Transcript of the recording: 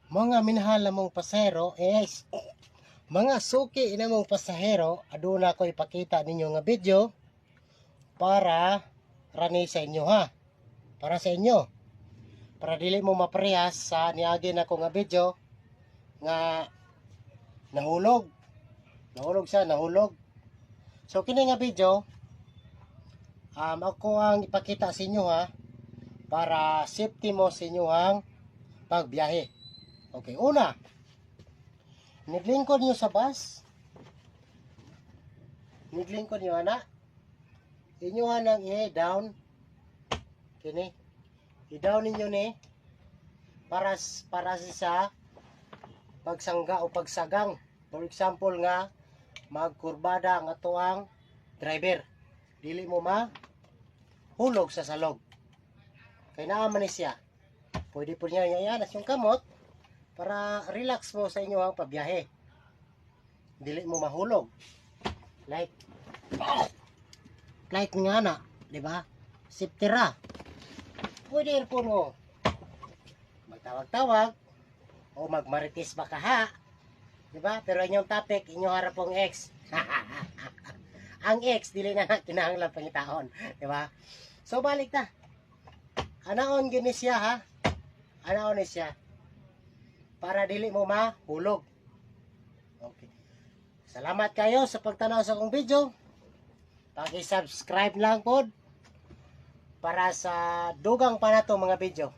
Mga minahal na mong pasahero, mga suki na mong pasahero, aduna ko ipakita ninyo nga video para rani sa inyo ha. Para sa inyo. Para dili mo maparehas sa niagi na ko nga video nga nahulog. Nahulog. So kini nga video ako ang ipakita sa inyo ha para safety mo sa inyo ang pagbiyahe. Okay, una, niglingkod nyo sa bus. Niglingkod nyo, anak. Inyo nang i-down. Kini. I-down ninyo ni. Para sa pagsangga o pagsagang. For example nga, magkurbada ang atoang driver. Dili mo hulog sa salog. Kaya naaman ni siya. Pwede po niya ianas yung kamot para relax mo sa inyo ang pabiyahe. Dili mo mahulog. Like nga na, di ba? Safety ra. Pwede po mo magtawag-tawag o magmarites baka ha. Di ba? Pero inyong topic, inyong harapong ex. Ang ex, dili na kinahanglan pangitaon. Di ba? So, balik na. Anaon gini siya ha? Anaon ni siya? Para dili mo mahulog. Okay. Salamat kayo sa pagtanaw sa akong video. Paki-subscribe lang pod para sa dugang pa na to mga video.